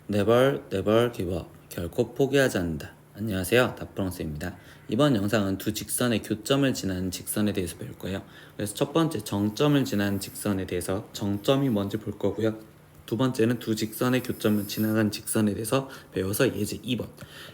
Never give up. 결코 포기하지 않는다. 안녕하세요, 다프랑스입니다. 이번 영상은 두 직선의 교점을 지나는 직선에 대해서 배울 거예요. 그래서 첫 번째 정점을 지나는 직선에 대해서 정점이 뭔지 볼 거고요. 두 번째는 두 직선의 교점을 지나간 직선에 대해서 배워서 예제 2번.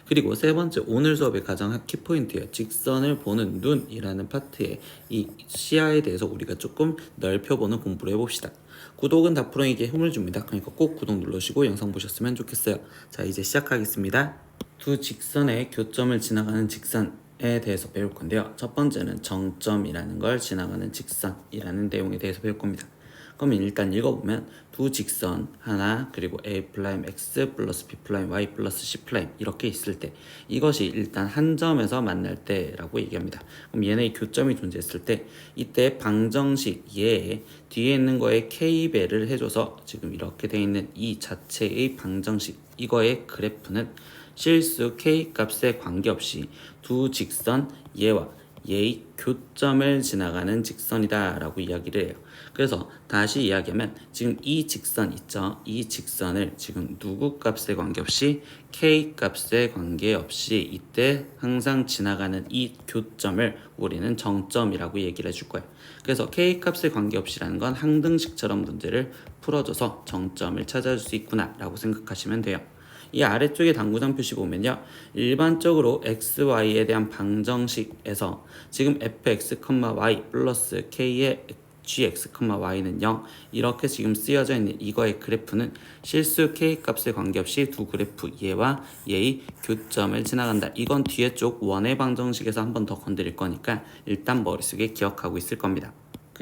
그리고 세 번째 오늘 수업의 가장 키포인트예요. 직선을 보는 눈이라는 파트에 이 시야에 대해서 우리가 조금 넓혀보는 공부를 해봅시다. 구독은 다프로에게 힘을 줍니다. 그러니까 꼭 구독 눌러주시고 영상 보셨으면 좋겠어요. 자, 이제 시작하겠습니다. 두 직선의 교점을 지나가는 직선에 대해서 배울 건데요. 첫 번째는 정점이라는 걸 지나가는 직선이라는 내용에 대해서 배울 겁니다. 그럼 일단 읽어보면 두 직선 하나 그리고 A'(x) 플러스 B'(y) 플러스 C' 이렇게 있을 때 이것이 일단 한 점에서 만날 때라고 얘기합니다. 그럼 얘네의 교점이 존재했을 때 이때 방정식 얘 뒤에 있는 거에 K배를 해줘서 지금 이렇게 돼 있는 이 자체의 방정식 이거의 그래프는 실수 K 값에 관계없이 두 직선 얘와 얘의 교점을 지나가는 직선이다 라고 이야기를 해요. 그래서 다시 이야기하면 지금 이 직선 있죠. 이 직선을 지금 누구 값에 관계없이 K 값에 관계없이 이때 항상 지나가는 이 교점을 우리는 정점이라고 얘기를 해줄 거예요. 그래서 K 값에 관계없이라는 건 항등식처럼 문제를 풀어줘서 정점을 찾아줄 수 있구나 라고 생각하시면 돼요. 이 아래쪽에 당구장 표시 보면요. 일반적으로 XY에 대한 방정식에서 지금 fx, y 플러스 k의 gx, y는 0 이렇게 지금 쓰여져 있는 이거의 그래프는 실수 k 값에 관계없이 두 그래프 얘와 얘의 교점을 지나간다. 이건 뒤에 쪽 원의 방정식에서 한 번 더 건드릴 거니까 일단 머릿속에 기억하고 있을 겁니다.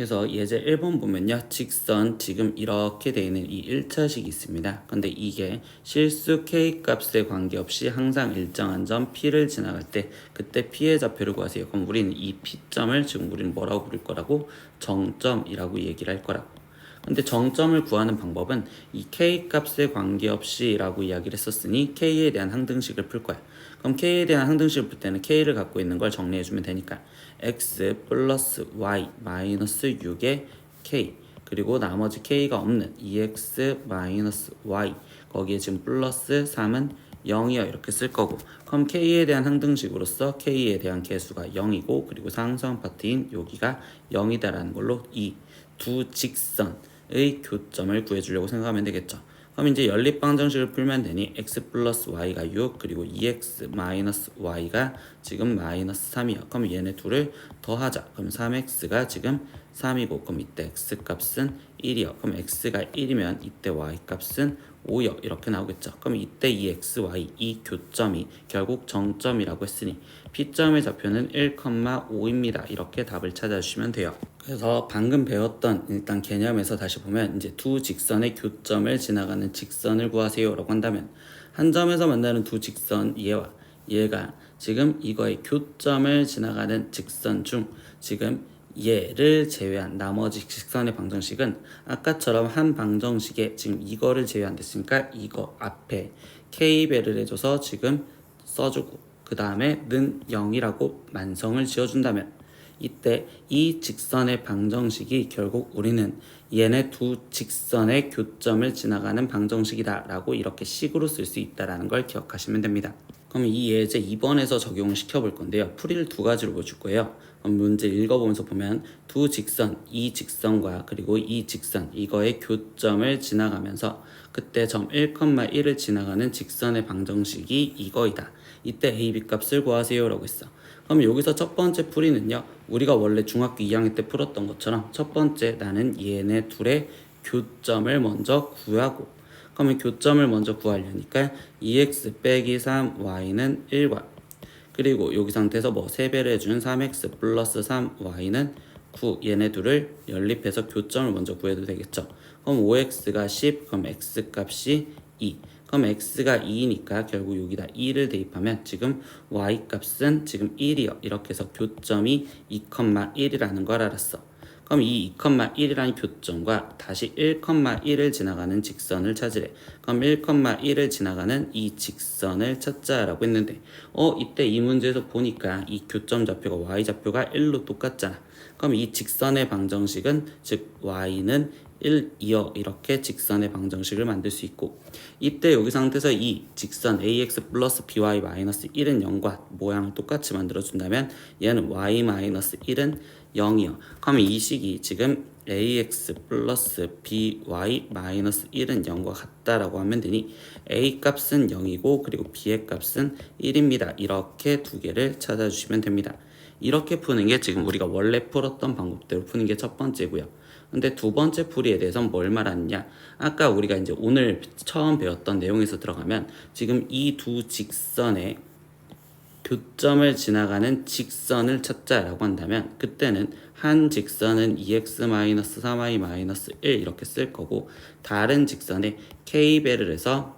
그래서 예제 1번 보면요. 직선 지금 이렇게 되어 있는 이 1차식이 있습니다. 근데 이게 실수 K 값에 관계없이 항상 일정한 점 P를 지나갈 때 그때 P의 좌표를 구하세요. 그럼 우리는 이 P점을 지금 우리는 뭐라고 부를 거라고? 정점이라고 얘기를 할 거라고. 근데 정점을 구하는 방법은 이 K 값에 관계없이 라고 이야기를 했었으니 K에 대한 항등식을 풀 거야. 그럼 K에 대한 항등식을 풀 때는 K를 갖고 있는 걸 정리해주면 되니까 X 플러스 Y 마이너스 6의 K 그리고 나머지 K가 없는 2X 마이너스 Y 거기에 지금 플러스 3은 0이요 이렇게 쓸 거고 그럼 K에 대한 항등식으로서 K에 대한 개수가 0이고 그리고 상수항 파트인 여기가 0이다라는 걸로 이 두 직선의 교점을 구해주려고 생각하면 되겠죠. 그럼 이제 연립방정식을 풀면 되니 x 플러스 y가 6 그리고 2x 마이너스 y가 지금 마이너스 3이요. 그럼 얘네 둘을 더하자. 그럼 3x가 지금 3이고 그럼 이때 x 값은 1이요. 그럼 x가 1이면 이때 y 값은 5요. 이렇게 나오겠죠. 그럼 이때 이 x, y 이 교점이 결국 정점이라고 했으니 P점의 좌표는 1,5입니다. 이렇게 답을 찾아주시면 돼요. 그래서 방금 배웠던 일단 개념에서 다시 보면 이제 두 직선의 교점을 지나가는 직선을 구하세요 라고 한다면 한 점에서 만나는 두 직선 얘와 얘가 지금 이거의 교점을 지나가는 직선 중 지금 얘를 제외한 나머지 직선의 방정식은 아까처럼 한 방정식에 지금 이거를 제외한댔으니까 이거 앞에 K배를 해줘서 지금 써주고 그 다음에 는 0이라고 만성을 지어준다면 이때 이 직선의 방정식이 결국 우리는 얘네 두 직선의 교점을 지나가는 방정식이다 라고 이렇게 식으로 쓸 수 있다는 걸 기억하시면 됩니다. 그럼 이 예제 2번에서 적용을 시켜볼 건데요. 풀이를 두 가지로 보여줄 거예요. 그럼 문제 읽어보면서 보면 두 직선, 이 직선과 그리고 이 직선 이거의 교점을 지나가면서 그때 점 1,1을 지나가는 직선의 방정식이 이거이다. 이때 a, b 값을 구하세요 라고 했어. 그럼 여기서 첫 번째 풀이는요. 우리가 원래 중학교 2학년 때 풀었던 것처럼 첫 번째 나는 얘네 둘의 교점을 먼저 구하고 그러면 교점을 먼저 구하려니까 2x 빼기 3y는 1과 그리고 여기 상태에서 뭐 3배를 해준 3x 플러스 3y는 9 얘네 둘을 연립해서 교점을 먼저 구해도 되겠죠. 그럼 5x가 10 그럼 x 값이 2 그럼 x가 2니까 결국 여기다 2를 대입하면 지금 y 값은 지금 1이요. 이렇게 해서 교점이 2,1이라는 걸 알았어. 그럼 이 2,1이라는 교점과 다시 1,1을 지나가는 직선을 찾으래. 그럼 1,1을 지나가는 이 직선을 찾자라고 했는데 이때 이 문제에서 보니까 이 교점 좌표가 y 좌표가 1로 똑같잖아. 그럼 이 직선의 방정식은 즉 y는 1, 2여 이렇게 직선의 방정식을 만들 수 있고, 이때 여기 상태에서 이 직선 ax 플러스 by 마이너스 1은 0과 모양을 똑같이 만들어준다면 얘는 y 마이너스 1은 0이요. 그러면 이 식이 지금 ax 플러스 by 마이너스 1은 0과 같다라고 하면 되니 a 값은 0이고 그리고 b의 값은 1입니다. 이렇게 두 개를 찾아주시면 됩니다. 이렇게 푸는 게 지금 우리가 원래 풀었던 방법대로 푸는 게 첫 번째고요. 근데 두 번째 풀이에 대해서는 뭘 말하느냐? 아까 우리가 이제 오늘 처음 배웠던 내용에서 들어가면 지금 이 두 직선의 교점을 지나가는 직선을 찾자라고 한다면 그때는 한 직선은 2x-3y-1 이렇게 쓸 거고 다른 직선에 k배를 해서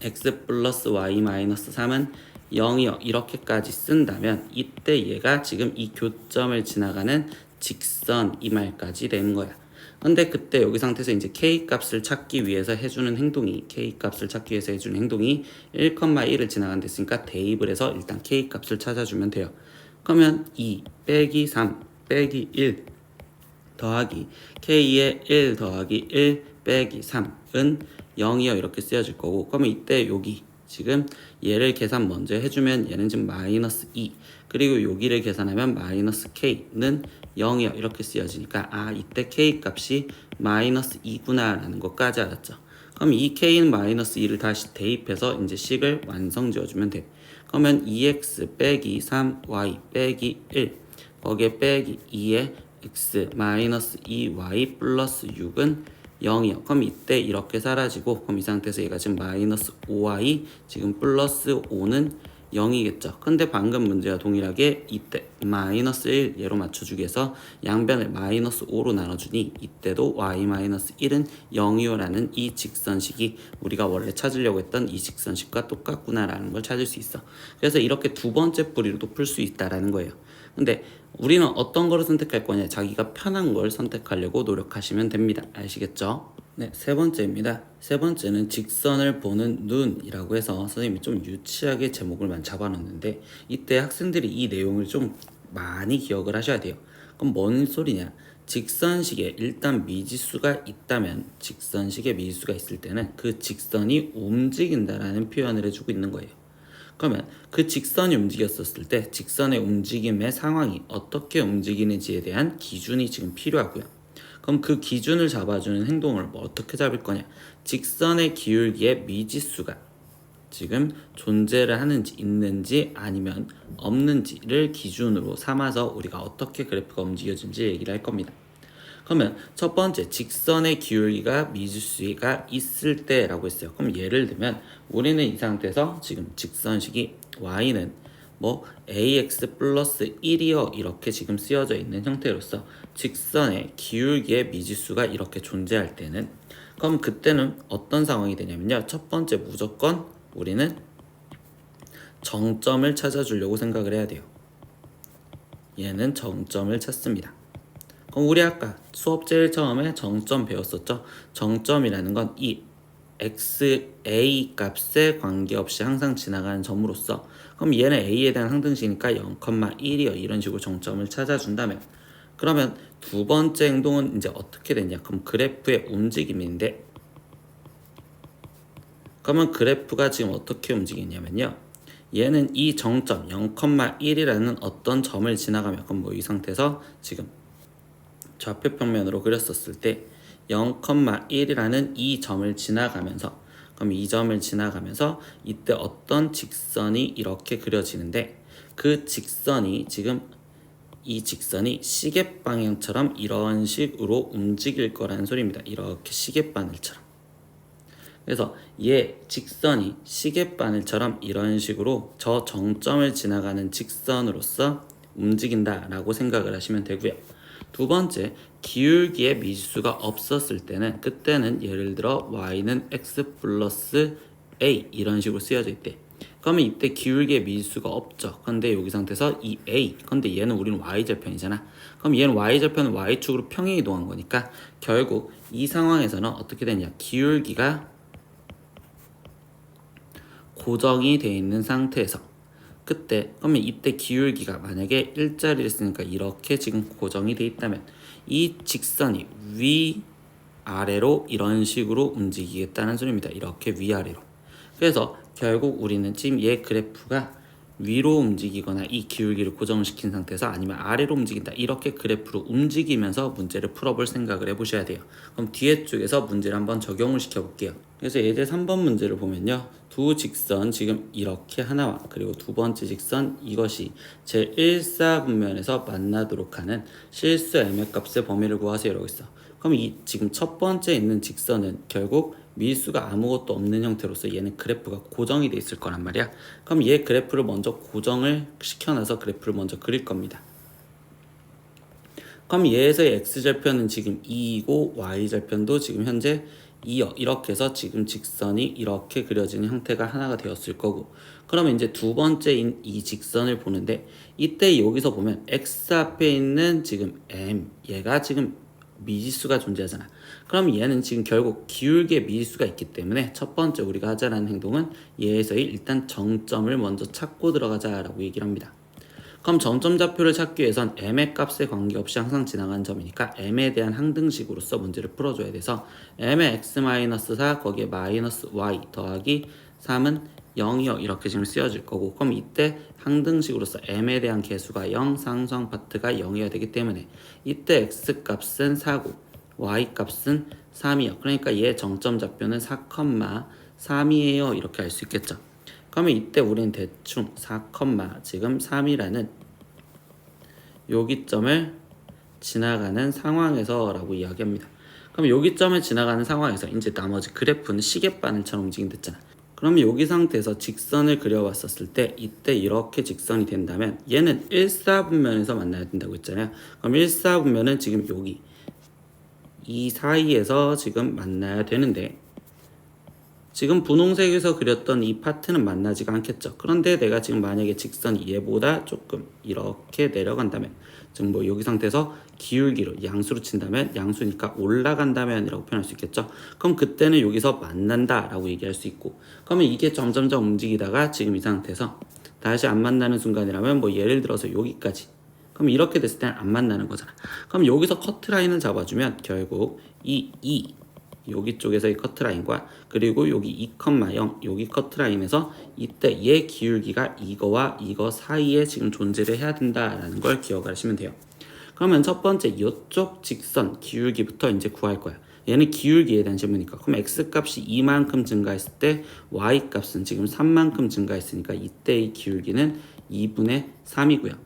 x 플러스 y-3은 0이요 이렇게까지 쓴다면 이때 얘가 지금 이 교점을 지나가는 직선 이 말까지 되는 거야. 근데 그때 여기 상태에서 이제 k 값을 찾기 위해서 해주는 행동이 1,1을 지나간다 했으니까 대입을 해서 일단 k 값을 찾아주면 돼요. 그러면 2 빼기 3 빼기 1 더하기 k의 1 더하기 1 빼기 3은 0이요 이렇게 쓰여질 거고, 그러면 이때 여기 지금 얘를 계산 먼저 해주면 얘는 지금 마이너스 2 그리고 여기를 계산하면 마이너스 k는 0이요 이렇게 쓰여지니까 이때 k 값이 마이너스 2구나 라는 것까지 알았죠. 그럼 이 k는 마이너스 2를 다시 대입해서 이제 식을 완성 지어주면 돼. 그러면 2x 빼기 3y 빼기 1 거기에 빼기 2에 x 마이너스 2y 플러스 6은 0이요. 그럼 이때 이렇게 사라지고 그럼 이 상태에서 얘가 지금 마이너스 5y 지금 플러스 5는 0이겠죠. 근데 방금 문제와 동일하게 이때 마이너스 1 얘로 맞춰주기 위해서 양변을 마이너스 5로 나눠주니 이때도 y 마이너스 1은 0이요 라는 이 직선식이 우리가 원래 찾으려고 했던 이 직선식과 똑같구나 라는 걸 찾을 수 있어. 그래서 이렇게 두 번째 뿌리로도 풀 수 있다라는 거예요. 근데 우리는 어떤 거를 선택할 거냐, 자기가 편한 걸 선택하려고 노력하시면 됩니다. 아시겠죠? 네, 세 번째입니다. 세 번째는 직선을 보는 눈이라고 해서 선생님이 좀 유치하게 제목을 잡아놨는데 이때 학생들이 이 내용을 좀 많이 기억을 하셔야 돼요. 그럼 뭔 소리냐? 직선식에 일단 미지수가 있다면, 직선식에 미지수가 있을 때는 그 직선이 움직인다라는 표현을 해주고 있는 거예요. 그러면 그 직선이 움직였었을 때 직선의 움직임의 상황이 어떻게 움직이는지에 대한 기준이 지금 필요하고요. 그럼 그 기준을 잡아주는 행동을 어떻게 잡을 거냐? 직선의 기울기의 미지수가 지금 존재를 하는지 있는지 아니면 없는지를 기준으로 삼아서 우리가 어떻게 그래프가 움직여진지 얘기를 할 겁니다. 그러면 첫 번째 직선의 기울기가 미지수가 있을 때라고 했어요. 그럼 예를 들면 우리는 이 상태에서 지금 직선식이 y는 ax 플러스 1이요 이렇게 지금 쓰여져 있는 형태로서 직선의 기울기의 미지수가 이렇게 존재할 때는, 그럼 그때는 어떤 상황이 되냐면요, 첫 번째 무조건 우리는 정점을 찾아주려고 생각을 해야 돼요. 얘는 정점을 찾습니다. 그럼 우리 아까 수업 제일 처음에 정점 배웠었죠? 정점이라는 건 이 xa 값에 관계없이 항상 지나가는 점으로서, 그럼 얘는 a에 대한 항등식이니까 0,1이요 이런 식으로 정점을 찾아준다면, 그러면 두 번째 행동은 이제 어떻게 되냐? 그럼 그래프의 움직임인데, 그러면 그래프가 지금 어떻게 움직이냐면요, 얘는 이 정점 0,1이라는 어떤 점을 지나가면, 그럼 이 상태에서 지금 좌표 평면으로 그렸었을 때 0,1이라는 이 점을 지나가면서, 그럼 이 점을 지나가면서 이때 어떤 직선이 이렇게 그려지는데, 그 직선이 지금 이 직선이 시계 방향처럼 이런 식으로 움직일 거라는 소리입니다. 이렇게 시계바늘처럼. 그래서 얘 직선이 시계바늘처럼 이런 식으로 저 정점을 지나가는 직선으로서 움직인다라고 생각을 하시면 되고요. 두 번째, 기울기의 미지수가 없었을 때는, 그때는 예를 들어 y는 x 플러스 a 이런 식으로 쓰여져 있대. 그러면 이때 기울기의 미지수가 없죠. 근데 여기 상태에서 이 a, 근데 얘는 우리는 y절편이잖아. 그럼 얘는 y절편은 y축으로 평행 이동한 거니까 결국 이 상황에서는 어떻게 되냐, 기울기가 고정이 되어 있는 상태에서 그때, 그러면 이때 기울기가 만약에 일자리를 쓰니까 이렇게 지금 고정이 돼 있다면 이 직선이 아래로 이런 식으로 움직이겠다는 소리입니다. 이렇게 위아래로. 그래서 결국 우리는 지금 얘 그래프가 위로 움직이거나 이 기울기를 고정시킨 상태에서 아니면 아래로 움직인다, 이렇게 그래프로 움직이면서 문제를 풀어볼 생각을 해보셔야 돼요. 그럼 뒤에 쪽에서 문제를 한번 적용을 시켜볼게요. 그래서 예제 3번 문제를 보면요, 두 직선 지금 이렇게 하나와 그리고 두 번째 직선 이것이 제1사분면에서 만나도록 하는 실수 m의 값의 범위를 구하세요 라고 있어. 그럼 이 지금 첫 번째 있는 직선은 결국 밀수가 아무것도 없는 형태로서 얘는 그래프가 고정이 돼 있을 거란 말이야. 그럼 얘 그래프를 먼저 고정을 시켜놔서 그래프를 먼저 그릴 겁니다. 그럼 얘에서의 x절편은 지금 2이고 y절편도 지금 현재 2요. 이렇게 해서 지금 직선이 이렇게 그려지는 형태가 하나가 되었을 거고, 그러면 이제 두 번째인 이 직선을 보는데 이때 여기서 보면 x 앞에 있는 지금 m, 얘가 지금 미지수가 존재하잖아. 그럼 얘는 지금 결국 기울기의 미지수가 있기 때문에 첫 번째 우리가 하자라는 행동은 얘에서의 일단 정점을 먼저 찾고 들어가자라고 얘기를 합니다. 그럼 정점 좌표를 찾기 위해선 m의 값에 관계없이 항상 지나가는 점이니까 m에 대한 항등식으로서 문제를 풀어줘야 돼서 m의 x-4 거기에 마이너스 y 더하기 3은 0이요 이렇게 지금 쓰여질 거고, 그럼 이때 항등식으로서 m에 대한 개수가 0, 상수항 파트가 0이어야 되기 때문에 이때 x값은 4고 y값은 3이요. 그러니까 얘 정점 좌표는 4,3이에요 이렇게 알 수 있겠죠. 그러면 이때 우리는 대충 4, 지금 3이라는 요기점을 지나가는 상황에서 라고 이야기합니다. 그럼 요기점을 지나가는 상황에서 이제 나머지 그래프는 시계바늘처럼 움직인댔잖아. 그러면 여기 상태에서 직선을 그려봤었을 때 이때 이렇게 직선이 된다면 얘는 1사분면에서 만나야 된다고 했잖아요. 그럼 1사분면은 지금 여기 이 사이에서 지금 만나야 되는데 지금 분홍색에서 그렸던 이 파트는 만나지가 않겠죠. 그런데 내가 지금 만약에 직선이 얘보다 조금 이렇게 내려간다면, 지금 뭐 여기 상태에서 기울기로 양수로 친다면 양수니까 올라간다면 이라고 표현할 수 있겠죠. 그럼 그때는 여기서 만난다 라고 얘기할 수 있고, 그러면 이게 점점점 움직이다가 지금 이 상태에서 다시 안 만나는 순간이라면 뭐 예를 들어서 여기까지, 그럼 이렇게 됐을 때는 안 만나는 거잖아. 그럼 여기서 커트라인을 잡아주면 결국 이 여기 쪽에서의 커트라인과 그리고 여기 2,0 여기 커트라인에서 이때 얘 기울기가 이거와 이거 사이에 지금 존재를 해야 된다라는 걸 기억하시면 돼요. 그러면 첫 번째 이쪽 직선 기울기부터 이제 구할 거야. 얘는 기울기에 대한 질문이니까. 그럼 x값이 2만큼 증가했을 때 y값은 지금 3만큼 증가했으니까 이때의 기울기는 2분의 3이고요.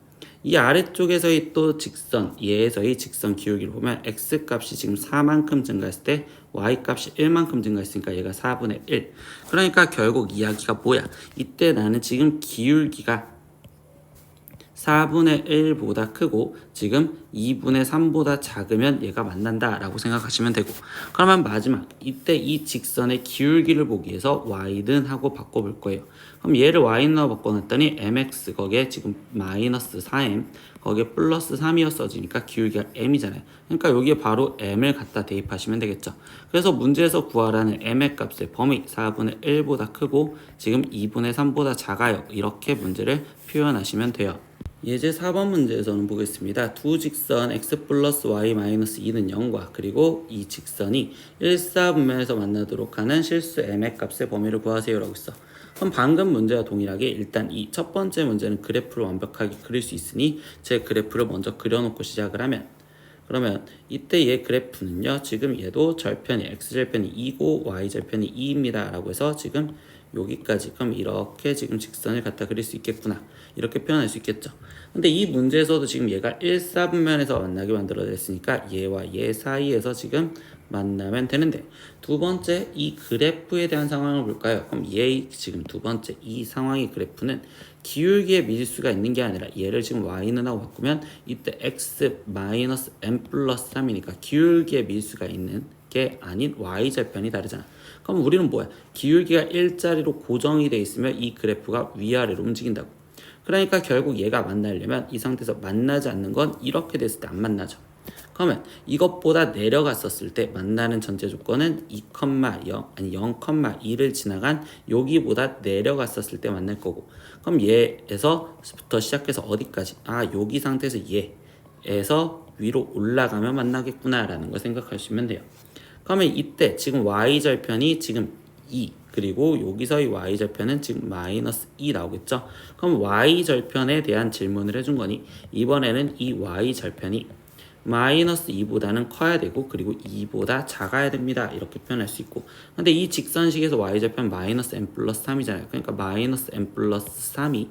이 아래쪽에서의 또 직선, 얘에서의 직선 기울기를 보면 x값이 지금 4만큼 증가했을 때 y값이 1만큼 증가했으니까 얘가 4분의 1. 그러니까 결국 이야기가 뭐야? 이때 나는 지금 기울기가 4분의 1보다 크고 지금 2분의 3보다 작으면 얘가 만난다 라고 생각하시면 되고, 그러면 마지막 이때 이 직선의 기울기를 보기 위해서 y는 하고 바꿔볼 거예요. 그럼 얘를 y로 바꿔놨더니 mx 거기에 지금 마이너스 4m 거기에 플러스 3이었어지니까 기울기가 m이잖아요. 그러니까 여기에 바로 m을 갖다 대입하시면 되겠죠. 그래서 문제에서 구하라는 m의 값의 범위 4분의 1보다 크고 지금 2분의 3보다 작아요 이렇게 문제를 표현하시면 돼요. 예제 4번 문제에서는 보겠습니다. 두 직선 x 플러스 y 마이너스 2는 0과 그리고 이 직선이 1사분면에서 만나도록 하는 실수 m의 값의 범위를 구하세요 라고 있어. 그럼 방금 문제와 동일하게 일단 이 첫 번째 문제는 그래프를 완벽하게 그릴 수 있으니 제 그래프를 먼저 그려놓고 시작을 하면, 그러면 이때 얘 그래프는요 지금 얘도 절편이 x절편이 2고 y절편이 2입니다 라고 해서 지금 여기까지, 그럼 이렇게 지금 직선을 갖다 그릴 수 있겠구나 이렇게 표현할 수 있겠죠. 근데 이 문제에서도 지금 얘가 1사분면에서 만나게 만들어졌으니까 얘와 얘 사이에서 지금 만나면 되는데, 두 번째 이 그래프에 대한 상황을 볼까요? 그럼 얘 지금 두 번째 이 상황의 그래프는 기울기의 미지수가 있는 게 아니라 얘를 지금 y는 하고 바꾸면 이때 x 마이너스 m 플러스 3이니까 기울기의 미지수가 있는 게 아닌 y절편이 다르잖아. 그럼 우리는 뭐야? 기울기가 1자리로 고정이 돼 있으면 이 그래프가 위아래로 움직인다고. 그러니까 결국 얘가 만나려면 이 상태에서 만나지 않는 건 이렇게 됐을 때 안 만나죠. 그러면 이것보다 내려갔었을 때 만나는 전제 조건은 2,0 아니 0,2를 지나간 여기보다 내려갔었을 때 만날 거고, 그럼 얘에서부터 시작해서 어디까지? 여기 상태에서 얘에서 위로 올라가면 만나겠구나 라는 걸 생각하시면 돼요. 그러면 이때 지금 y절편이 지금 2 그리고 여기서의 y절편은 지금 마이너스 2 나오겠죠. 그럼 y절편에 대한 질문을 해준 거니 이번에는 이 y절편이 마이너스 2보다는 커야 되고 그리고 2보다 작아야 됩니다. 이렇게 표현할 수 있고 근데 이 직선식에서 y절편 마이너스 n 플러스 3이잖아요. 그러니까 마이너스 n 플러스 3이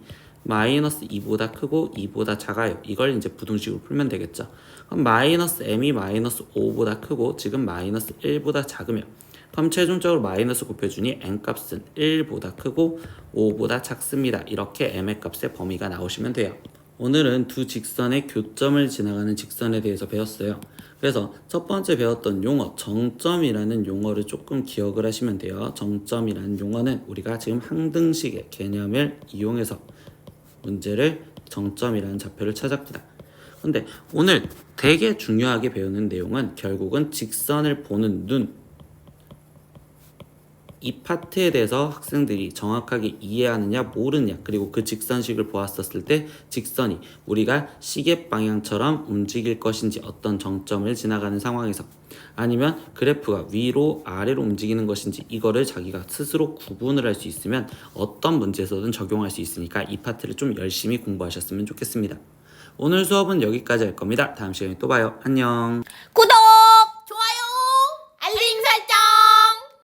마이너스 2보다 크고 2보다 작아요. 이걸 이제 부등식으로 풀면 되겠죠. 그럼 마이너스 m이 마이너스 5보다 크고 지금 마이너스 1보다 작으면 그럼 최종적으로 마이너스 곱해주니 n값은 1보다 크고 5보다 작습니다. 이렇게 m의 값의 범위가 나오시면 돼요. 오늘은 두 직선의 교점을 지나가는 직선에 대해서 배웠어요. 그래서 첫 번째 배웠던 용어 정점이라는 용어를 조금 기억을 하시면 돼요. 정점이라는 용어는 우리가 지금 항등식의 개념을 이용해서 문제를 정점이라는 좌표를 찾았구나. 근데 오늘 되게 중요하게 배우는 내용은 결국은 직선을 보는 눈, 이 파트에 대해서 학생들이 정확하게 이해하느냐 모르느냐 그리고 그 직선식을 보았었을 때 직선이 우리가 시계 방향처럼 움직일 것인지 어떤 정점을 지나가는 상황에서 아니면 그래프가 위로 아래로 움직이는 것인지 이거를 자기가 스스로 구분을 할 수 있으면 어떤 문제에서든 적용할 수 있으니까 이 파트를 좀 열심히 공부하셨으면 좋겠습니다. 오늘 수업은 여기까지 할 겁니다. 다음 시간에 또 봐요. 안녕. 구독!